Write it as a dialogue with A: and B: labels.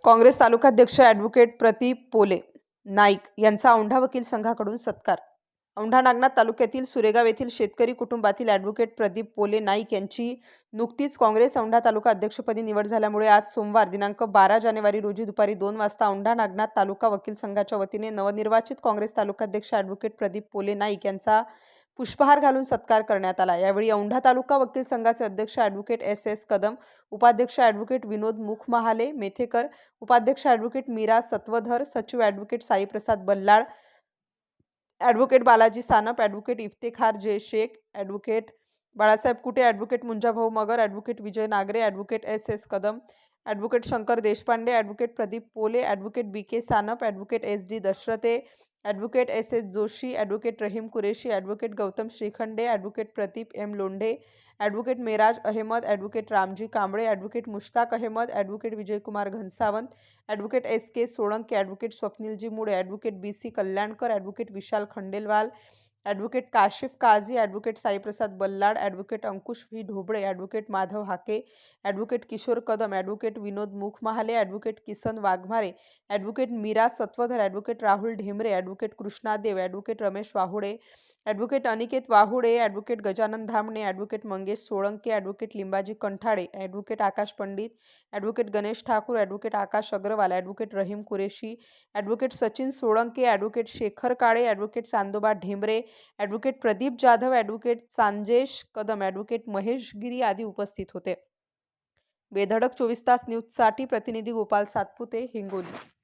A: काँग्रेस तालुकाध्यक्ष ॲडव्होकेट प्रदीप पोले नाईक यांचा औंढा वकील संघाकडून सत्कार. औंढा नागनाथ तालुक्यातील सुरेगाव येथील शेतकरी कुटुंबातील ॲडव्होकेट प्रदीप पोले नाईक यांची नुकतीच काँग्रेस औंढा तालुका अध्यक्षपदी निवड झाल्यामुळे आज सोमवार दिनांक 12 जानेवारी रोजी दुपारी 2 वाजता औंढा नागनाथ तालुका वकील संघाच्या वतीने नवनिर्वाचित काँग्रेस तालुकाध्यक्ष ॲडव्होकेट प्रदीप पोले नाईक यांचा पुष्पहार घालून सत्कार करण्यात आला. यावेळी औंढा तालुका वकील संघाचे अध्यक्ष ॲडव्होकेट एस कदम, उपाध्यक्ष ॲडव्होकेट विनोद मुखमहाले मेथेकर, उपाध्यक्ष ॲडव्होकेट मीरा सत्वधर, सचिव advocate Saiprasad Ballal, advocate Balaji Sanap, advocate Iftekhar J Shaikh, advocate Balasaheb Kute, advocate Munjabhau Magar, advocate Vijay Nagre, advocate S Kadam, advocate Shankar Deshpande, advocate Pradeep Pole, advocate B Sanap, advocate D Dashrathe, advocate Joshi, advocate Rahim Qureshi, advocate Gautam Shrikhande, advocate Pradeep Londhe, advocate Meraj Ahmad, advocate Ramji Kamble, advocate Mushtaq Ahmad, advocate Vijaykumar Ghansawant, advocate K Solanke, advocate Swapnilji Mule, advocate BC Kalyankar, advocate Vishal Khandelwal, advocate Kashif Kazi, advocate Saiprasad Ballal, advocate Ankush Dhoble, advocate Madhav Hake, advocate Kishor Kadam, advocate Vinod Mukhmahale, advocate Kisan Waghmare, advocate Meera Satvadhar, advocate Rahul Dhemre, advocate Krishna Dev, advocate Ramesh Wahude, advocate Aniket Wahude, advocate Gajanan Dhamane, advocate Mangesh Solanke, advocate Limbaji Kanthade, advocate Akash Pandit, advocate Ganesh Thakur, advocate Akash Agrawal, advocate Rahim Qureshi, advocate Sachin Solanke, advocate Shekhar Kale, advocate Chandoba Dhemre, advocate Pradeep Jadhav, advocate सांजेश Kadam, advocate Mahesh गिरी आदी उपस्थित होते. बेधडक 24 तास न्यूजसाठी प्रतिनिधी गोपाल सातपुते, हिंगोली.